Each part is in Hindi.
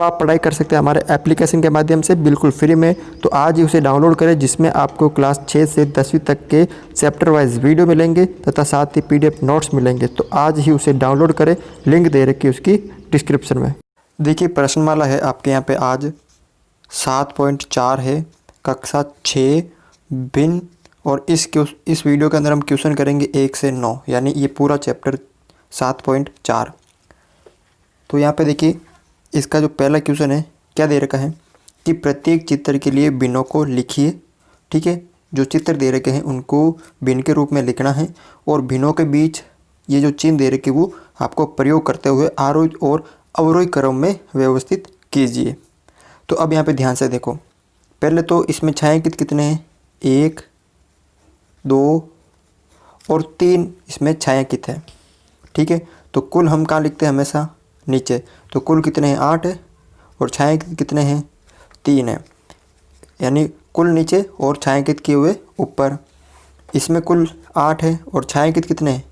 तो आप पढ़ाई कर सकते हैं हमारे एप्लीकेशन के माध्यम से बिल्कुल फ्री में। तो आज ही उसे डाउनलोड करें, जिसमें आपको क्लास 6 से 10वीं तक के चैप्टर वाइज वीडियो मिलेंगे तथा साथ ही पीडीएफ नोट्स मिलेंगे। तो आज ही उसे डाउनलोड करें, लिंक दे रखी है उसकी डिस्क्रिप्शन में। देखिए प्रश्नमाला है आपके यहाँ पे आज 7.4 है, कक्षा 6 भिन्न। और इस वीडियो के अंदर हम क्वेश्चन करेंगे 1 से 9, यानी ये पूरा चैप्टर 7.4। तो यहाँ पे देखिए इसका जो पहला क्वेश्चन है क्या दे रखा है कि प्रत्येक चित्र के लिए भिन्नों को लिखिए। ठीक है, जो चित्र दे रखे हैं उनको भिन्न के रूप में लिखना है और भिन्नों के बीच ये जो चिन्ह दे रखे वो आपको प्रयोग करते हुए आरोही और अवरोही क्रम में व्यवस्थित कीजिए। तो अब यहाँ पे ध्यान से देखो, पहले तो इसमें छायांकित कितने हैं, 1 2 और 3 इसमें छायांकित है। ठीक है, तो कुल हम कहाँ लिखते हैं हमेशा, नीचे। तो कुल कितने हैं, 8 है और छायांकित कितने हैं, 3 है, यानी कुल नीचे और छायांकित किए हुए ऊपर। इसमें कुल 8 है और छायांकित कितने हैं,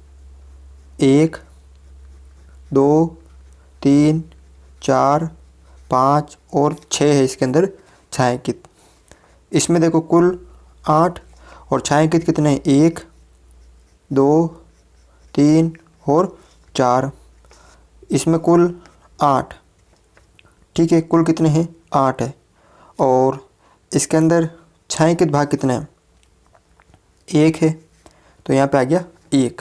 1 2 3 4 5 और 6 है इसके अंदर छायांकित। इसमें देखो कुल 8 और छायांकित कितने हैं, 1 2 3 और 4। इसमें कुल 8, ठीक है, कुल कितने हैं, 8 है। और इसके अंदर छायांकित भाग कितने हैं, 1 है, तो यहाँ पे आ गया 1।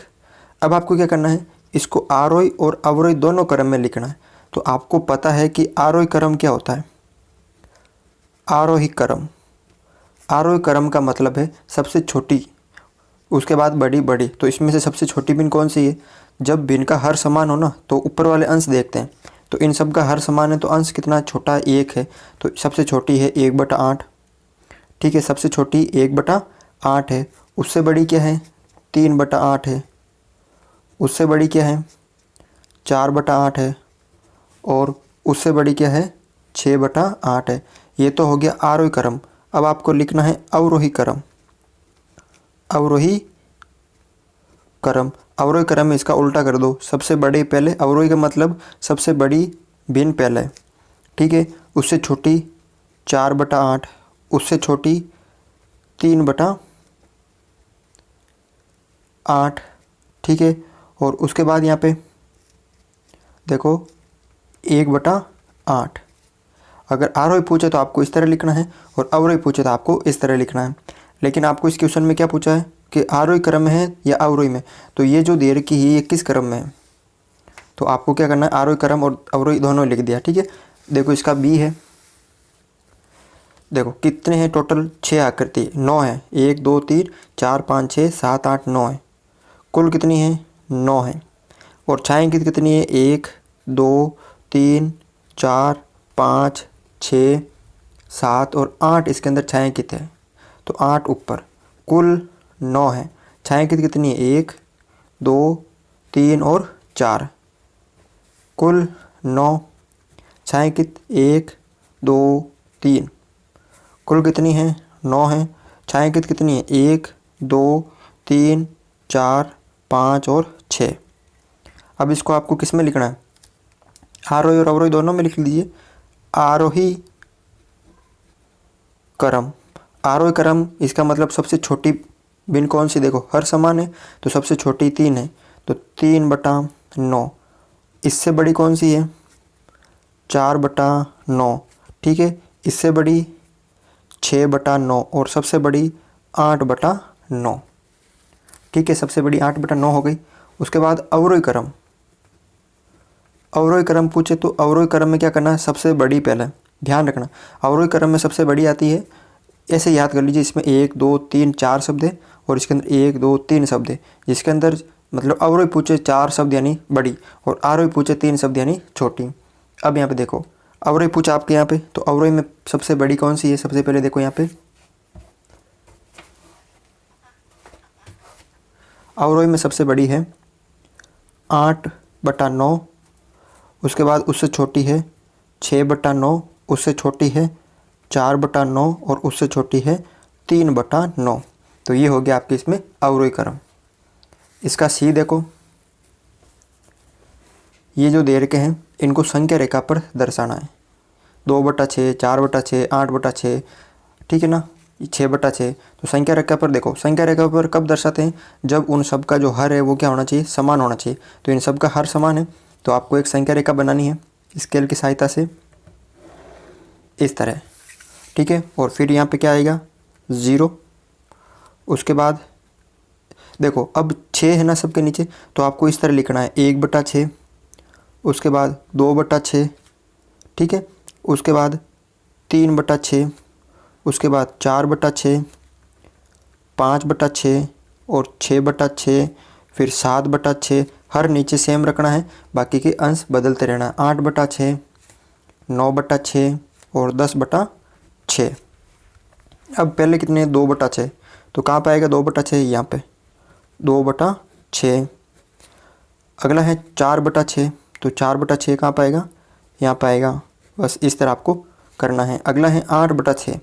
अब आपको क्या करना है, इसको आरोही और अवरोही दोनों क्रम में लिखना है। तो आपको पता है कि आरोही क्रम क्या होता है, आरोही क्रम। आरोही क्रम का मतलब है सबसे छोटी, उसके बाद बड़ी बड़ी। तो इसमें से सबसे छोटी भिन्न कौन सी है, जब भिन्न का हर समान हो ना तो ऊपर वाले अंश देखते हैं। तो इन सब का हर समान है तो अंश कितना छोटा है, 1 है। तो सबसे छोटी है 1/8। ठीक है, सबसे छोटी 1/8 है। उससे बड़ी क्या है, 3/8 है। उससे बड़ी क्या है, 4/8 है। और उससे बड़ी क्या है, 6/8 है। ये तो हो गया आरोही क्रम। अब आपको लिखना है अवरोही क्रम। अवरोही क्रम, अवरोही क्रम में इसका उल्टा कर दो, सबसे बड़े पहले। अवरोही का मतलब सबसे बड़ी भिन्न पहले। ठीक है, उससे छोटी 4/8, उससे छोटी 3/8। ठीक है, और उसके बाद यहाँ पे देखो 1/8। अगर आरोही पूछे तो आपको इस तरह लिखना है और अवरोही पूछे तो आपको इस तरह लिखना है। लेकिन आपको इस क्वेश्चन में क्या पूछा है कि आरोही क्रम में है या अवरोही में। तो ये जो दे रखी है ये किस क्रम में है, तो आपको क्या करना है, आरोही क्रम और अवरोही दोनों लिख दिया। ठीक है, देखो इसका बी है। देखो कितने हैं टोटल, 6 आकृति, 9 है, 1 2 3 4 5 6 7 8 9 है। कुल कितनी है, 9 है। और छायांकित कितनी है, 1 2 3 4 5 6 7 और 8 इसके अंदर छायांकित है। तो 8 ऊपर, कुल 9 है। छायांकित कितनी है, 1 2 3 और 4, कुल 9। छायांकित 1 2 3, कुल कितनी है, 9 है। छायांकित कितनी है, 1 2 3 4 5 और 6। अब इसको आपको किस में लिखना है, आरोही और अवरोही दोनों में लिख लीजिए। आरोही क्रम, आरोही क्रम इसका मतलब सबसे छोटी भिन्न कौन सी, देखो हर समान है तो सबसे छोटी 3 है, तो 3/9। इससे बड़ी कौन सी है, 4/9। ठीक है, इससे बड़ी 6/9 और सबसे बड़ी 8/9। ठीक है, सबसे बड़ी 8/9 हो गई। उसके बाद अवरोही क्रम, अवरोही क्रम पूछे तो अवरोही क्रम में क्या करना है, सबसे बड़ी पहले। ध्यान रखना अवरोही क्रम में सबसे बड़ी आती है, ऐसे याद कर लीजिए। इसमें 1 2 3 4 शब्द है और इसके अंदर 1 2 3 शब्द है, जिसके अंदर मतलब अवरोही पूछे 4 शब्द यानी बड़ी और आरोही पूछे 3 शब्द यानी छोटी। अब यहाँ पे देखो अवरोही पूछा आपके यहाँ पे, तो अवरोही में सबसे बड़ी कौन सी है, सबसे पहले देखो यहाँ पे अवरोही में सबसे बड़ी है 8/9। उसके बाद उससे छोटी है 6/9, उससे छोटी है 4/9 और उससे छोटी है 3/9। तो ये हो गया आपके इसमें अवरोही क्रम। इसका सी देखो, ये जो दे रखे हैं इनको संख्या रेखा पर दर्शाना है। 2/6, 4/6, 8/6, ठीक है ना, 6/6। तो संख्या रेखा पर देखो, संख्या रेखा पर कब दर्शाते हैं, जब उन सब का जो हर है वो क्या होना चाहिए, समान होना चाहिए। तो इन सब का हर समान है, तो आपको एक संख्या रेखा बनानी है स्केल की सहायता से इस तरह, ठीक है। और फिर यहाँ पे क्या आएगा, 0। उसके बाद देखो अब 6 है ना सबके नीचे, तो आपको इस तरह लिखना है 1/6, उसके बाद 2/6, ठीक है, उसके बाद 3/6, उसके बाद 4/6, 5/6 और 6/6, फिर 7/6। हर नीचे सेम रखना है, बाकी के अंश बदलते रहना है। 8/6, 9/6 और 10/6। अब पहले कितने, 2/6, तो कहाँ पे आएगा 2/6, यहाँ पे 2/6। अगला है 4/6, तो 4/6 कहाँ पाएगा, यहाँ पे आएगा। बस इस तरह आपको करना है। अगला है 8/6,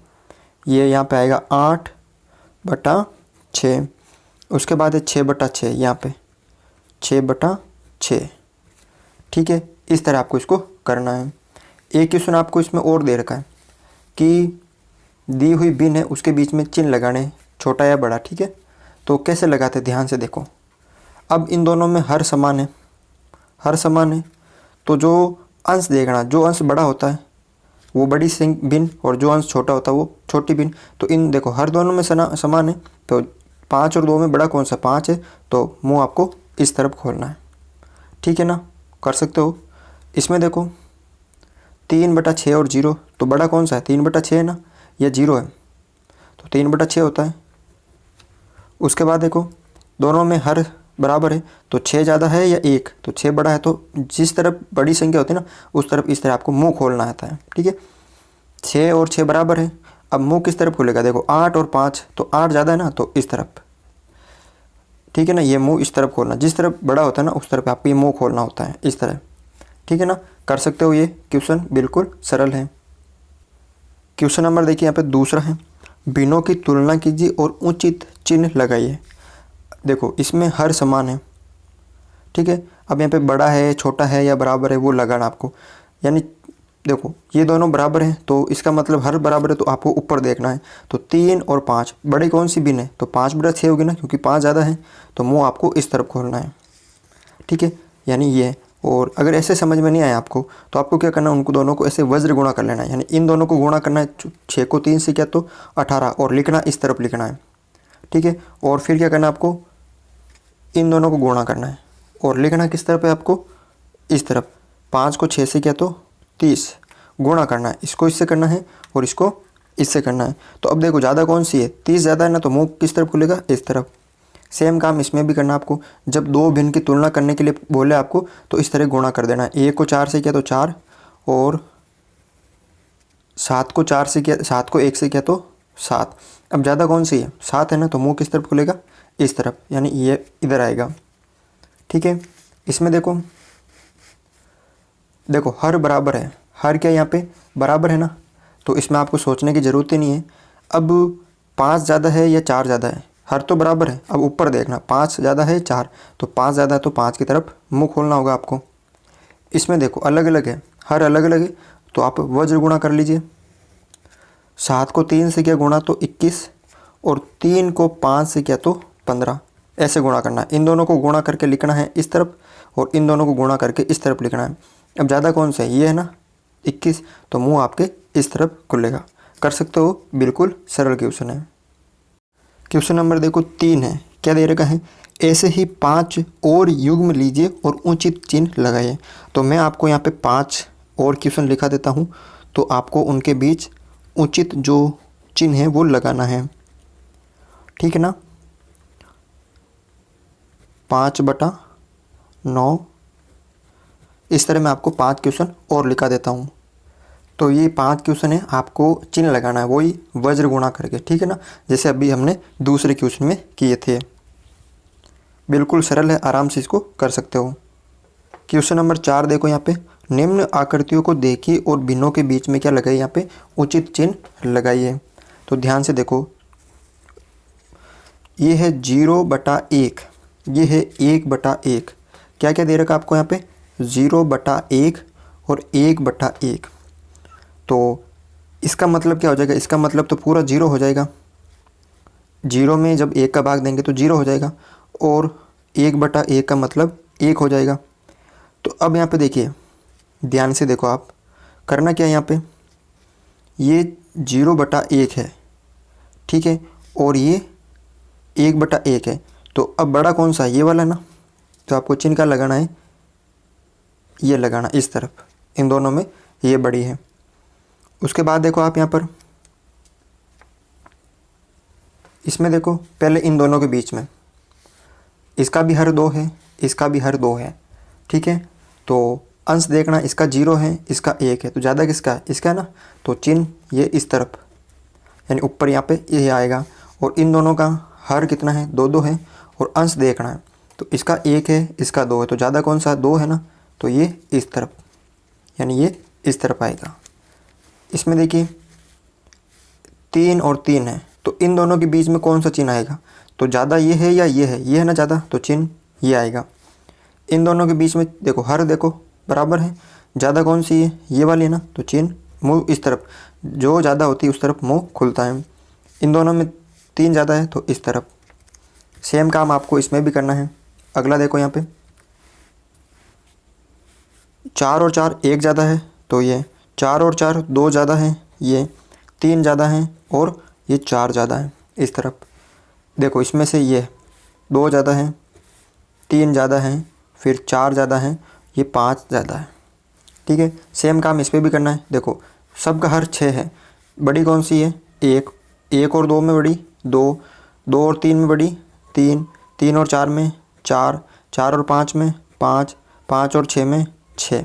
ये यहाँ पे आएगा 8/6। उसके बाद है 6/6, यहाँ पे 6/6, ठीक है। इस तरह आपको इसको करना है। एक क्वेश्चन आपको इसमें और दे रखा है कि दी हुई बिन है उसके बीच में चिन्ह लगाने, छोटा या बड़ा, ठीक है। तो कैसे लगाते, ध्यान से देखो। अब इन दोनों में हर समान है, हर समान है, तो जो अंश देखना, जो अंश बड़ा होता है वो बड़ी बिन और जो अंश छोटा होता है वो छोटी बिन। तो इन देखो हर दोनों में समान है, तो 5 और 2 में बड़ा कौन सा, 5 है, तो मुंह आपको इस तरफ खोलना है, ठीक है ना, कर सकते हो। इसमें देखो 3/6 और 0, तो बड़ा कौन सा है, 3/6 है ना, या 0 है, तो 3/6 होता है। उसके बाद देखो दोनों में हर बराबर है, तो 6 ज़्यादा है या 1, तो 6 बड़ा है, तो जिस तरफ बड़ी संख्या होती है ना उस तरफ इस तरह आपको मुंह खोलना आता है, ठीक है। 6 और 6 बराबर है, अब मुंह किस तरफ खुलेगा, देखो 8 और 5, तो 8 ज़्यादा है ना, तो इस तरफ, ठीक है ना, ये मुंह इस तरफ खोलना, जिस तरफ बड़ा होता है ना उस तरफ आपको ये मुंह खोलना होता है इस तरह, ठीक है ना, कर सकते हो। ये क्वेश्चन बिल्कुल सरल है। क्वेश्चन नंबर देखिए यहाँ पे दूसरा है, बिनों की तुलना कीजिए और उचित चिन्ह लगाइए। देखो इसमें हर समान है, ठीक है। अब यहाँ पे बड़ा है, छोटा है या बराबर है वो लगाना आपको, यानी देखो ये दोनों बराबर हैं तो इसका मतलब हर बराबर है, तो आपको ऊपर देखना है। तो 3 और 5, बड़ी कौन सी बिन है, तो 5/6 होगी ना, क्योंकि 5 ज़्यादा है, तो मुँह आपको इस तरफ खोलना है, ठीक है, यानी ये। और अगर ऐसे समझ में नहीं आया आपको, तो आपको क्या करना है, उनको दोनों को ऐसे वज्र गुणा कर लेना है, यानी इन दोनों को गुणा करना है, 6 को 3 से किया तो 18, और लिखना इस तरफ लिखना है, ठीक है। और फिर क्या करना है, आपको इन दोनों को गुणा करना है, और लिखना किस तरफ है आपको, इस तरफ। 5 को 6 से किया तो 30, गुणा करना है, इसको इससे करना है और इसको इससे करना है। तो अब देखो ज़्यादा कौन सी है, 30 ज़्यादा है ना, तो मुँह किस तरफ खुलेगा, इस तरफ। सेम काम इसमें भी करना आपको, जब दो भिन्न की तुलना करने के लिए बोले आपको तो इस तरह गुणा कर देना है। 1 को 4 से किया तो 4, और 7 को 4 से किया, 7 को 1 से किया तो 7। अब ज़्यादा कौन सी है, 7 है ना, तो मुँह किस तरफ खुलेगा, इस तरफ, यानी ये इधर आएगा, ठीक है। इसमें देखो देखो हर बराबर है, हर क्या यहाँ पे बराबर है ना, तो इसमें आपको सोचने की ज़रूरत ही नहीं है। अब 5 ज़्यादा है या 4 ज़्यादा है, हर तो बराबर है। अब ऊपर देखना, 5 ज़्यादा है 4, तो 5 ज़्यादा है तो 5 की तरफ मुंह खोलना होगा आपको। इसमें देखो अलग अलग है, हर अलग अलग है, तो आप वज्र गुणा कर लीजिए। 7 को 3 से किया गुणा तो 21, और 3 को 5 से किया तो 15, ऐसे गुणा करना है। इन दोनों को गुणा करके लिखना है इस तरफ, और इन दोनों को गुणा करके इस तरफ लिखना है। अब ज़्यादा कौन सा है, ये है ना 21, तो मुँह आपके इस तरफ खुलेगा। कर सकते हो, बिल्कुल सरल क्वेश्चन है। क्वेश्चन नंबर देखो 3 है, क्या दे रखा है, ऐसे ही 5 और युग्म लीजिए और उचित चिन्ह लगाइए। तो मैं आपको यहाँ पे 5 और क्वेश्चन लिखा देता हूँ, तो आपको उनके बीच उचित जो चिन्ह है वो लगाना है, ठीक है ना। 5/9, इस तरह मैं आपको 5 क्वेश्चन और लिखा देता हूँ। तो ये 5 क्वेश्चन है, आपको चिन्ह लगाना है वही वज्र गुणा करके, ठीक है ना, जैसे अभी हमने दूसरे क्वेश्चन में किए थे। बिल्कुल सरल है, आराम से इसको कर सकते हो। क्वेश्चन नंबर 4 देखो यहाँ पे, निम्न आकृतियों को देखिए और भिन्नों के बीच में क्या लगाइए, यहाँ पे उचित चिन्ह लगाइए। तो ध्यान से देखो, ये है 0/1, ये है 1/1। क्या क्या दे रखा आपको यहाँ पे, 0/1 और 1/1। तो इसका मतलब क्या हो जाएगा, इसका मतलब तो पूरा 0 हो जाएगा। 0 में जब 1 का भाग देंगे तो 0 हो जाएगा, और 1/1 का मतलब 1 हो जाएगा। तो अब यहाँ पे देखिए, ध्यान से देखो, आप करना क्या है यहाँ पे, ये 0/1 है, ठीक है, और ये 1/1 है। तो अब बड़ा कौन सा है, ये वाला ना, तो आपको चिन्ह का लगाना है, ये लगाना इस तरफ, इन दोनों में ये बड़ी है। उसके बाद देखो आप यहाँ पर, इसमें देखो पहले इन दोनों के बीच में, इसका भी हर 2 है, इसका भी हर 2 है, ठीक है। तो अंश देखना, इसका 0 है, इसका 1 है, तो ज़्यादा किसका है, इसका है ना। तो चिन्ह ये इस तरफ, यानी ऊपर यहाँ पे ये आएगा, और इन दोनों का हर कितना है, 2-2 है, और अंश देखना है, तो इसका 1 है, इसका 2 है, तो ज़्यादा कौन सा, 2 है ना, तो ये इस तरफ, यानी ये इस तरफ आएगा। इसमें देखिए 3 और 3 है, तो इन दोनों के बीच में कौन सा चिन्ह आएगा, तो ज़्यादा ये है या ये है ना ज़्यादा, तो चिन्ह ये आएगा। इन दोनों के बीच में देखो हर देखो बराबर है, ज़्यादा कौन सी है, ये वाली है ना, तो चिन्ह मुँह इस तरफ, जो ज़्यादा होती है उस तरफ मुँह खुलता है। इन दोनों में 3 ज़्यादा है तो इस तरफ। सेम काम आपको इसमें भी करना है। अगला देखो यहाँ पे 4 और 4 1 ज़्यादा है, तो ये 4 और 4 2 ज़्यादा है, ये 3 ज़्यादा है, और ये 4 ज़्यादा है इस तरफ। देखो इसमें से ये 2 ज़्यादा है, 3 ज़्यादा है, फिर 4 ज़्यादा है, ये 5 ज़्यादा है, ठीक है। सेम काम इस पर भी करना है। देखो सबका हर 6 है, बड़ी कौन सी है, 1 और 2 में बड़ी 2, 2 और 3 में बड़ी 3, 3 और 4 में 4, 4 और 5 में 5, 5 और 6 में 6,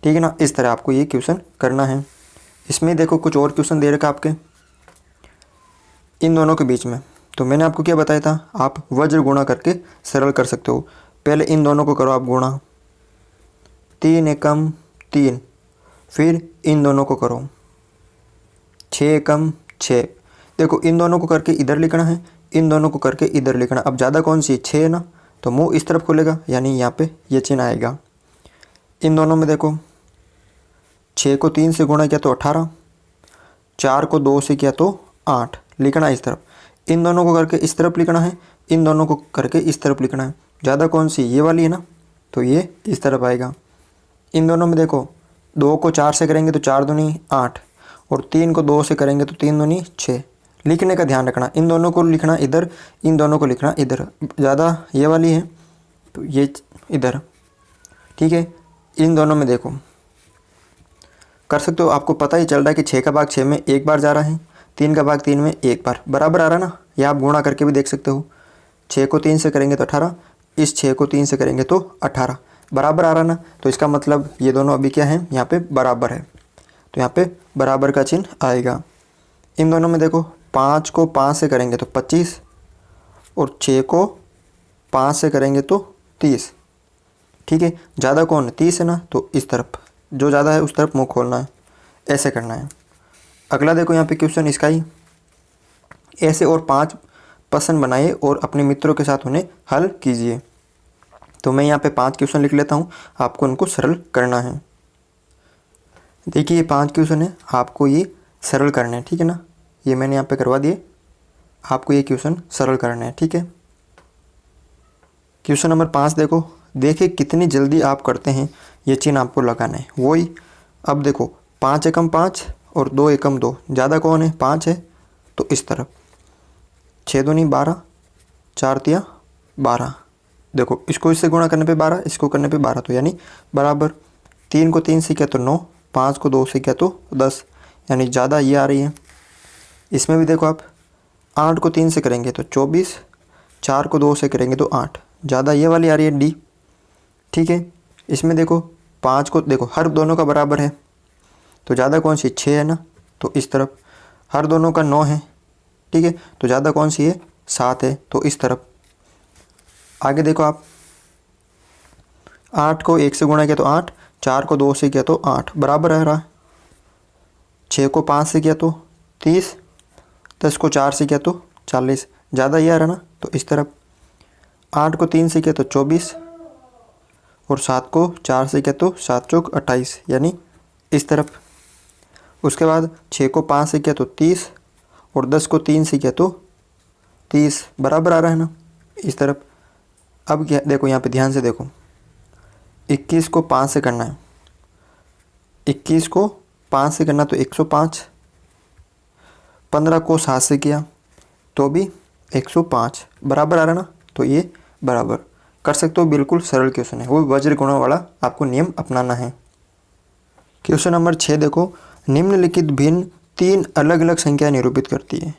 ठीक है ना। इस तरह आपको ये क्वेश्चन करना है। इसमें देखो कुछ और क्वेश्चन दे रखा आपके इन दोनों के बीच में, तो मैंने आपको क्या बताया था, आप वज्र गुणा करके सरल कर सकते हो। पहले इन दोनों को करो आप गुणा, 3 एकम 3, फिर इन दोनों को करो 6 एकम 6। देखो इन दोनों को करके इधर लिखना है, इन दोनों को करके इधर लिखना। अब ज़्यादा कौन सी 6 है ना, तो मुंह इस तरफ खुलेगा, यानी यहाँ पे ये चिन्ह आएगा। इन दोनों में देखो 6 को 3 से गुणा किया तो 18, 4 को 2 से किया तो 8, लिखना इस तरफ। इन दोनों को करके इस तरफ लिखना है, इन दोनों को करके इस तरफ लिखना है। ज़्यादा कौन सी, ये वाली है ना, तो ये इस तरफ आएगा। इन दोनों में देखो 2 को 4 से करेंगे तो 4 दूनी 8, और 3 को 2 से करेंगे तो 3 दूनी 6। लिखने का ध्यान रखना, इन दोनों को लिखना इधर, इन दोनों को लिखना इधर। ज़्यादा ये वाली है तो ये इधर, ठीक है। इन दोनों में देखो कर सकते हो, आपको पता ही चल रहा है कि 6 का भाग 6 में 1 बार जा रहा है, 3 का भाग 3 में 1 बार, बराबर आ रहा ना। या आप गुणा करके भी देख सकते हो, 6 को 3 से करेंगे तो 18, इस 6 को 3 से करेंगे तो 18, बराबर आ रहा ना। तो इसका मतलब ये दोनों अभी क्या है, यहाँ पे बराबर है, तो यहाँ पे बराबर का चिन्ह आएगा। इन दोनों में देखो 5 को 5 से करेंगे तो 25, और 6 को 5 से करेंगे तो 30, ठीक है। ज़्यादा कौन, 30 है ना, तो इस तरफ जो ज़्यादा है उस तरफ मुँह खोलना है, ऐसे करना है। अगला देखो यहाँ पे क्वेश्चन इसका ही, ऐसे और 5 प्रश्न बनाइए और अपने मित्रों के साथ उन्हें हल कीजिए। तो मैं यहाँ पे 5 क्वेश्चन लिख लेता हूँ, आपको उनको सरल करना है। देखिए ये 5 क्वेश्चन है, आपको ये सरल करने हैं, ठीक है ना। ये मैंने यहाँ पे करवा दिए, आपको ये क्वेश्चन सरल करने हैं, ठीक है। क्वेश्चन नंबर 5 देखो, देखिए कितनी जल्दी आप करते हैं, ये चिन्ह आपको लगाना है वही। अब देखो 5 एकम 5 और 2 एकम 2, ज़्यादा कौन है, 5 है, तो इस तरफ 6 दूनी 12, 4 तिया 12। देखो इसको इससे गुणा करने पे 12, इसको करने पे 12, तो यानी बराबर। 3 को 3 से किया तो 9, 5 को 2 से किया तो 10, यानी ज़्यादा ये आ रही है। इसमें भी देखो आप 8 को 3 से करेंगे तो 24, 4 को 2 से करेंगे तो 8, ज़्यादा ये वाली आ रही है डी, ठीक है। इसमें देखो 5 को देखो हर दोनों का बराबर है, तो ज़्यादा कौन सी 6 है ना, तो इस तरफ। हर दोनों का 9 है, ठीक है, तो ज़्यादा कौन सी है 7 है, तो इस तरफ। आगे देखो आप 8 को 1 से गुणा किया तो 8, 4 को 2 से किया तो 8, बराबर आ रहा। 6 को 5 से किया तो 30, 10 को 4 से किया तो 40, ज़्यादा ये आ रहा ना, तो इस तरफ। 8 को 3 से किया तो 24, और 7 को 4 से किया तो 7 चौक 28, यानी इस तरफ। उसके बाद 6 को 5 से किया तो 30 और 10 को 3 से किया तो 30, बराबर आ रहा है ना इस तरफ। अब क्या देखो यहाँ पे ध्यान से देखो, 21 को 5 से करना है, 21 को 5 से करना तो 105, 15 को 7 से किया तो भी 105, बराबर आ रहा है ना। तो ये बराबर कर सकते हो, बिल्कुल सरल क्वेश्चन है, वो वज्र गुणा वाला आपको नियम अपनाना है। क्वेश्चन नंबर 6 देखो, निम्नलिखित भिन्न 3 अलग अलग संख्या निरूपित करती है।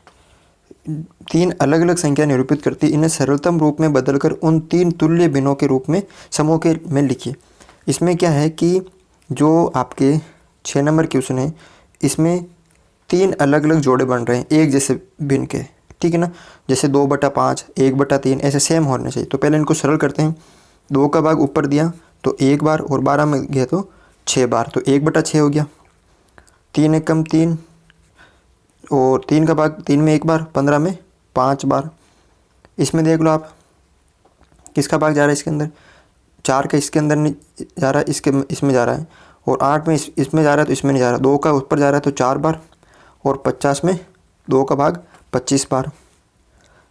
3 अलग अलग संख्या निरूपित करती है, इन्हें सरलतम रूप में बदलकर उन 3 तुल्य भिन्नों के रूप में समूह के में लिखिए। इसमें क्या है कि जो आपके 6 नंबर क्वेश्चन है, इसमें 3 अलग अलग जोड़े बन रहे हैं एक जैसे भिन्न के, ठीक है ना। जैसे 2/5, 1/3 ऐसे सेम होने चाहिए। तो पहले इनको सरल करते हैं। 2 का भाग ऊपर दिया तो 1 बार और 12 में गया तो 6 बार, तो 1/6 हो गया। 3 एकम 3 और 3 का भाग 3 में 1 बार, 15 में 5 बार। इसमें देख लो आप किसका भाग जा रहा है इसके अंदर, 4 का इसके अंदर नहीं जा रहा है, इसमें जा रहा है, और 8 में इसमें जा रहा है तो इसमें नहीं जा रहा। 2 का ऊपर जा रहा है तो 4 बार, और 50 में 2 का भाग 25 बार।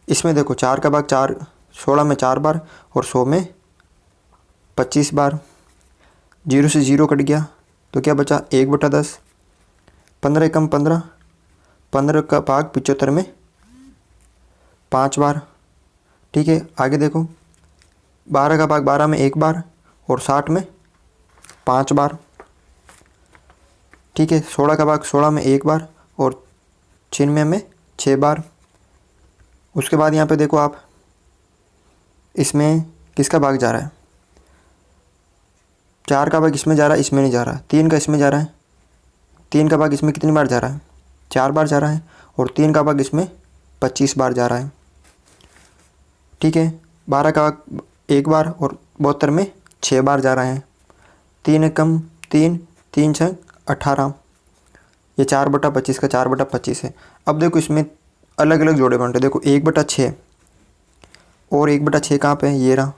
इसमें देखो 4 का भाग 4, 16 में 4 बार और 100 में 25 बार। 0 से 0 कट गया तो क्या बचा 1/10। 15 एकम 15, 15 का भाग 75 में 5 बार, ठीक है। आगे देखो 12 का भाग 12 में 1 बार और 60 में 5 बार, ठीक है। 16 का भाग 16 में 1 बार और 96 में 6 बार। उसके बाद यहाँ पे देखो आप, इसमें किसका भाग जा रहा है, 4 का भाग इसमें जा रहा है, इसमें नहीं जा रहा। 3 का इसमें जा रहा है, 3 का भाग इसमें कितनी बार जा रहा है, 4 बार जा रहा है, और 3 का भाग इसमें 25 बार जा रहा है, ठीक है। 12 का भाग 1 बार और 72 में 6 बार जा रहा है। 3 एकम 3, 3 6 18, ये 4/25 का 4/25 है। अब देखो इसमें अलग अलग जोड़े बन रहे, देखो 1/6 और 1/6 कहाँ पे है, ये रहा,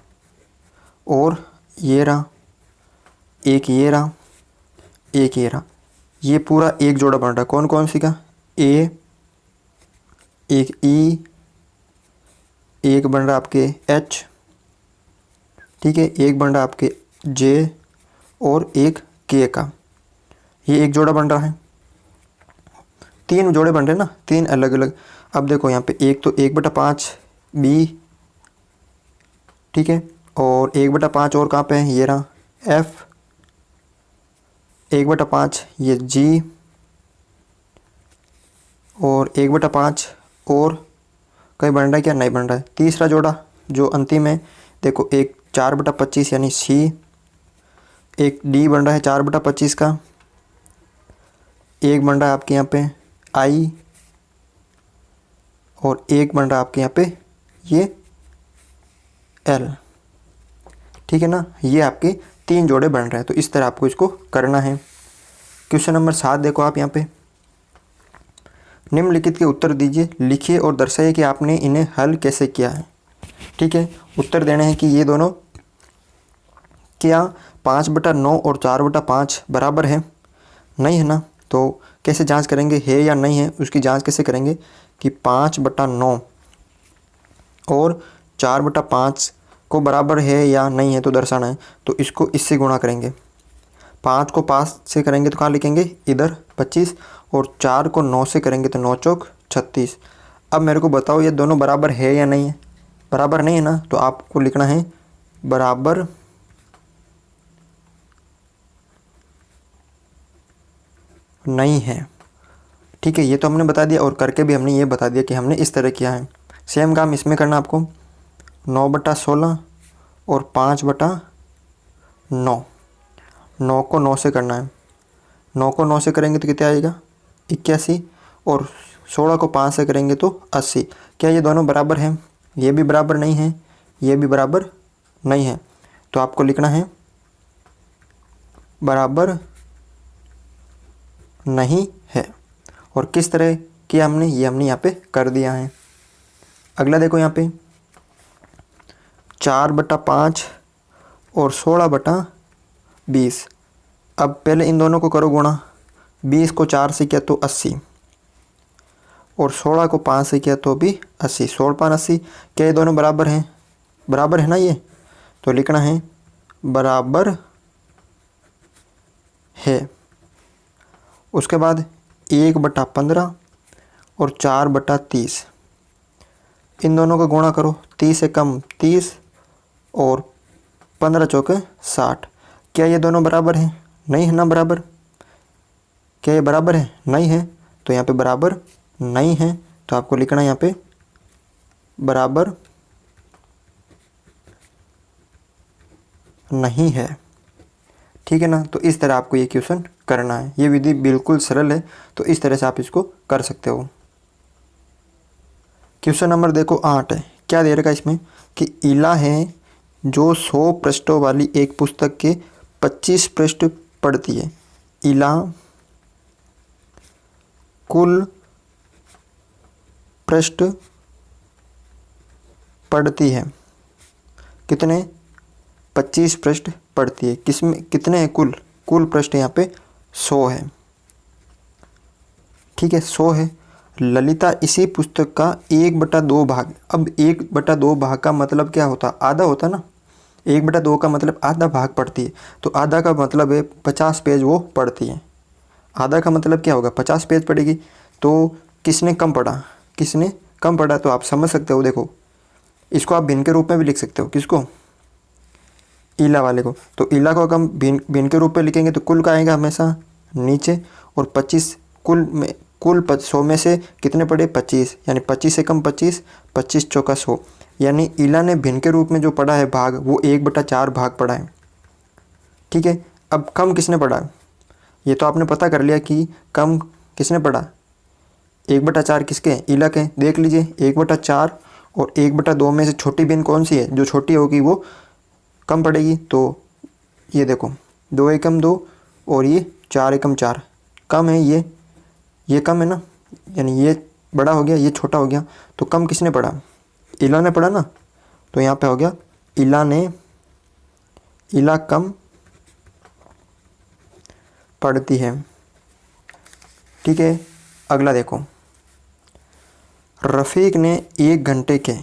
और ये रहा, एक ये रहा, एक ये रहा, ये पूरा एक जोड़ा बन रहा है। कौन कौन सी का, ए, एक ई, एक बन रहा आपके एच, ठीक है, एक बन रहा आपके जे और एक के का, ये एक जोड़ा बन रहा है। 3 जोड़े बन रहे हैं ना, 3 अलग अलग। अब देखो यहाँ पे एक तो 1/5 बी, ठीक है, और 1/5 और कहाँ पे है, ये रहा एफ, 1/5 ये जी, और 1/5 और कहीं बन रहा है क्या, नहीं बन रहा है। तीसरा जोड़ा जो अंतिम है, देखो एक 4/25 यानी सी, एक डी बन रहा है 4/25 का, एक बन रहा है आपके यहाँ पे आई, और एक बन रहा है आपके यहाँ पे ये एल, ठीक है ना। ये आपके 3 जोड़े बन रहे हैं। तो इस तरह आपको इसको करना है। क्वेश्चन नंबर 7 देखो आप यहाँ पे, निम्नलिखित के उत्तर दीजिए, लिखिए और दर्शाइए कि आपने इन्हें हल कैसे किया है, ठीक है। उत्तर देने हैं कि ये दोनों क्या 5/9 और 4/5 बराबर है, नहीं है ना। तो कैसे जांच करेंगे है या नहीं है, उसकी जांच कैसे करेंगे कि 5/9 और 4/5 को बराबर है या नहीं है तो दर्शाना है। तो इसको इससे गुणा करेंगे, 5 को 5 से करेंगे तो कहाँ लिखेंगे, इधर 25, और 4 को 9 से करेंगे तो 9 चौक 36। अब मेरे को बताओ ये दोनों बराबर है या नहीं है, बराबर नहीं है ना, तो आपको लिखना है बराबर नहीं है, ठीक है। ये तो हमने बता दिया, और करके भी हमने ये बता दिया कि हमने इस तरह किया है। सेम काम इसमें करना आपको, 9/16 और 5/9, 9 को 9 से करना है, 9 को 9 से करेंगे तो कितना आएगा 81, और 16 को 5 से करेंगे तो 80। क्या ये दोनों बराबर हैं, ये भी बराबर नहीं है, ये भी बराबर नहीं है। तो आपको लिखना है बराबर नहीं है। और किस तरह किया हमने, ये हमने यहाँ पे कर दिया है। अगला देखो यहाँ पे 4/5 और 16/20। अब पहले इन दोनों को करो गुणा, 20 को 4 से किया तो 80, और 16 को 5 से किया तो भी 80। 16 5 80, क्या ये दोनों बराबर हैं? बराबर है ना ये, तो लिखना है बराबर है। उसके बाद 1/15 और 4/30, इन दोनों का गुणा करो। 30 से कम 30 और 15 चौके 60। क्या ये दोनों बराबर हैं? नहीं है ना बराबर। क्या ये बराबर है? नहीं है, तो यहाँ पे बराबर नहीं है, तो आपको लिखना है यहाँ पे बराबर नहीं है। ठीक है ना। तो इस तरह आपको ये क्वेश्चन करना है। ये विधि बिल्कुल सरल है, तो इस तरह से आप इसको कर सकते हो। क्वेश्चन नंबर देखो 8 है। क्या दे रखा है इसमें कि इला है जो 100 पृष्ठों वाली एक पुस्तक के 25 पृष्ठ पढ़ती है। इला कुल पृष्ठ पढ़ती है। कितने? 25 पृष्ठ पढ़ती है। किसमें कितने हैं? कुल पृष्ठ यहाँ पे 100 है। ठीक है, 100 है। ललिता इसी पुस्तक का 1/2 भाग, अब 1/2 भाग का मतलब क्या होता? आधा होता ना। 1/2 का मतलब आधा भाग पढ़ती है, तो आधा का मतलब है 50 पेज वो पढ़ती है। आधा का मतलब क्या होगा? 50 पेज पढ़ेगी। तो किसने कम पढ़ा? किसने कम पढ़ा? तो आप समझ सकते हो। देखो, इसको आप भिन्न के रूप में भी लिख सकते हो। किसको? ईला वाले को। तो ईला को हम भिन्न के रूप में लिखेंगे तो कुल का आएगा हमेशा नीचे, और 25 कुल 100 में से कितने पढ़े? 25, यानी 25 से कम 25, 25 चौका 100, यानी ईला ने भिन्न के रूप में जो पढ़ा है भाग, वो 1/4 भाग पढ़ा है। ठीक है। अब कम किसने पढ़ा? ये तो आपने पता कर लिया कि कम किसने पढ़ा। 1/4 किसके? ईला के। देख लीजिए, 1/4 और 1/2 में से छोटी भिन्न कौन सी है? जो छोटी होगी वो कम पड़ेगी। तो ये देखो, 2 एकम 2 और ये 4 एकम 4 कम है। ये कम है ना, यानी ये बड़ा हो गया, ये छोटा हो गया। तो कम किसने पढ़ा? इला ने पढ़ा ना। तो यहाँ पे हो गया इला कम पढ़ती है। ठीक है। अगला देखो, रफ़ीक ने 1 घंटे के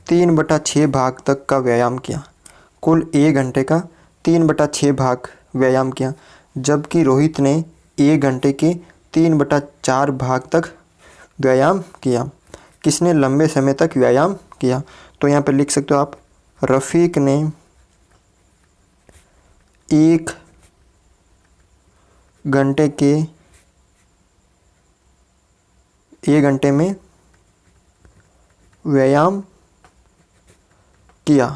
3/6 भाग तक का व्यायाम किया। कुल 1 घंटे का 3/6 भाग व्यायाम किया, जबकि रोहित ने 1 घंटे के 3/4 भाग तक व्यायाम किया। किसने लंबे समय तक व्यायाम किया? तो यहाँ पे लिख सकते हो आप, रफ़ीक ने 1 घंटे के 1 घंटे में व्यायाम किया।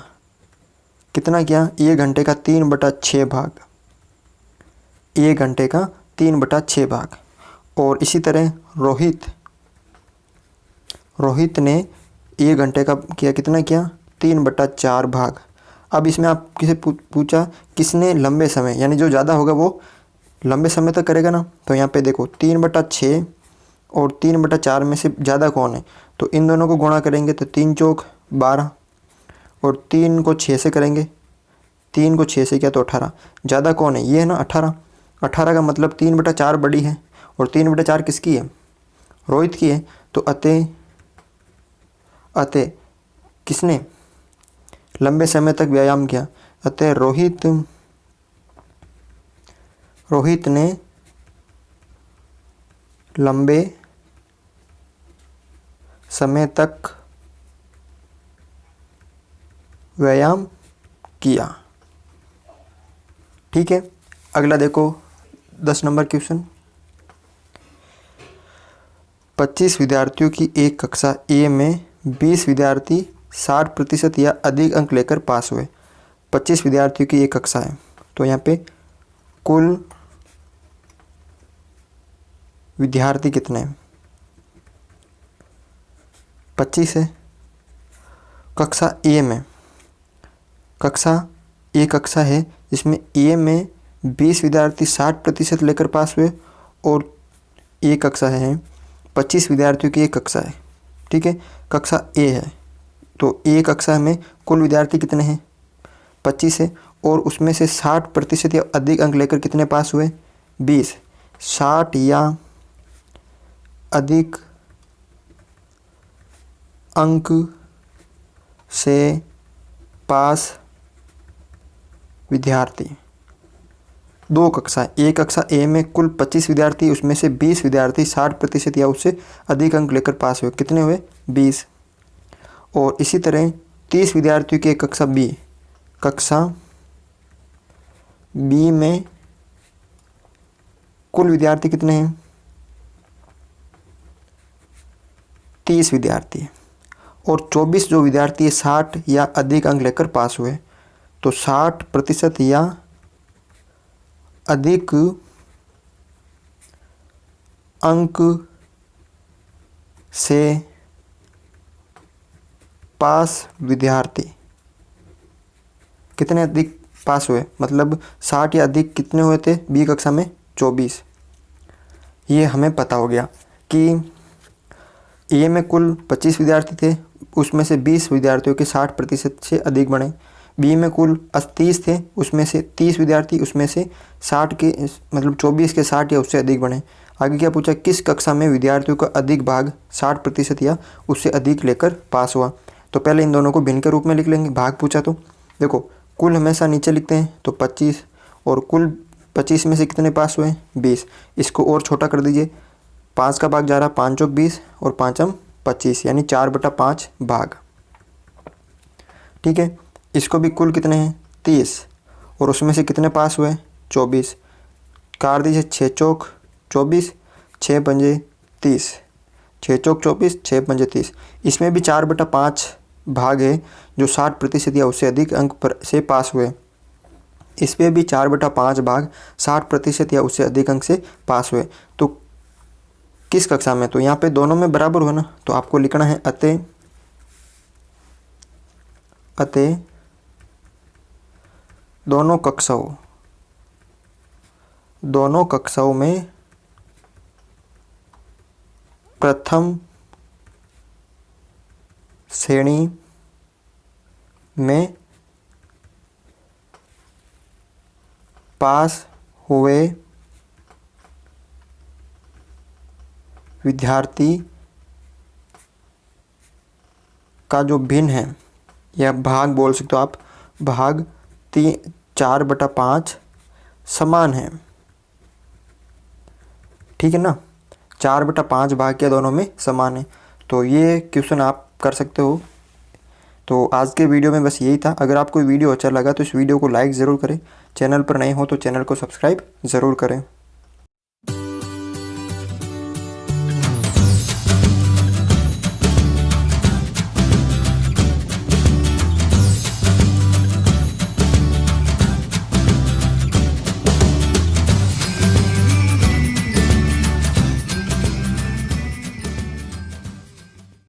कितना किया? 1 घंटे का 3/6 भाग। 1 घंटे का 3/6 भाग। और इसी तरह रोहित ने 1 घंटे का किया, कितना किया? 3/4 भाग। अब इसमें आप किसे पूछा किसने लंबे समय, यानी जो ज़्यादा होगा वो लंबे समय तक करेगा ना। तो यहाँ पे देखो 3/6 और 3/4 में से ज़्यादा कौन है? तो इन दोनों को गुणा करेंगे तो 3 चौक 12, और 3 को 6 से करेंगे, 3 को 6 से किया तो 18। ज़्यादा कौन है? ये है ना 18। 18 का मतलब 3/4 बड़ी है, और 3/4 किसकी है? रोहित की है। तो अतः किसने लंबे समय तक व्यायाम किया? अतः रोहित ने लंबे समय तक व्यायाम किया। ठीक है। अगला देखो 10 नंबर क्वेश्चन। 25 विद्यार्थियों की एक कक्षा ए में 20 विद्यार्थी 60% या अधिक अंक लेकर पास हुए। 25 विद्यार्थियों की एक कक्षा है, तो यहाँ पे कुल विद्यार्थी कितने हैं? 25 है। कक्षा ए में, कक्षा है जिसमें ए में 20 विद्यार्थी 60% लेकर पास हुए, और ए कक्षा है 25 विद्यार्थियों की एक कक्षा है। ठीक है। कक्षा ए है, तो ए कक्षा में कुल विद्यार्थी कितने हैं? 25 है, और उसमें से 60% या अधिक अंक लेकर कितने पास हुए? 20, 60 या अधिक अंक से पास विद्यार्थी। दो कक्षा, एक कक्षा ए में कुल 25 विद्यार्थी, उसमें से 20 विद्यार्थी 60% या उससे अधिक अंक लेकर पास हुए। कितने हुए? 20। और इसी तरह 30 विद्यार्थियों की एक कक्षा बी, कक्षा बी में कुल विद्यार्थी कितने हैं? 30 विद्यार्थी। और 24 जो विद्यार्थी 60 या अधिक अंक लेकर पास हुए। तो 60% या अधिक अंक से पास विद्यार्थी कितने अधिक पास हुए? मतलब 60 या अधिक कितने हुए थे बी कक्षा में? 24। ये हमें पता हो गया कि ए में कुल 25 विद्यार्थी थे, उसमें से 20 विद्यार्थियों के 60% से अधिक बने। बी में कुल 30 थे, उसमें से 30 विद्यार्थी उसमें से 60 के मतलब 24 के 60 या उससे अधिक बने। आगे क्या पूछा? किस कक्षा में विद्यार्थियों का अधिक भाग 60% या उससे अधिक लेकर पास हुआ? तो पहले इन दोनों को भिन्न के रूप में लिख लेंगे। भाग पूछा तो देखो, कुल हमेशा नीचे लिखते हैं, तो 25, और कुल 25 में से कितने पास हुए? 20। इसको और छोटा कर दीजिए, 5 का भाग जा रहा, 5 चौक 20 और 5 25, यानी 4/5 भाग। ठीक है, इसको भी कुल कितने हैं? 30, और उसमें से कितने पास हुए? 24। काट दीजिए, 6 चौक 24, 6 पंजे 30, 6 चौक 24, 6 पंजे 30। इसमें भी 4/5 भाग है जो 60% या उससे अधिक अंक पर से पास हुए। इसमें भी 4/5 भाग 60% या उससे अधिक अंक से पास हुए। तो किस कक्षा में? तो यहाँ पे दोनों में बराबर हुआ ना, तो आपको लिखना है अतः दोनों कक्षाओं में प्रथम श्रेणी में पास हुए विद्यार्थी का जो भिन्न है, या भाग बोल सकते हो आप, भाग 4/5 समान है। ठीक है ना, 4/5 भाग क्या दोनों में समान है। तो ये क्वेश्चन आप कर सकते हो। तो आज के वीडियो में बस यही था। अगर आपको वीडियो अच्छा लगा तो इस वीडियो को लाइक ज़रूर करें। चैनल पर नए हो तो चैनल को सब्सक्राइब ज़रूर करें।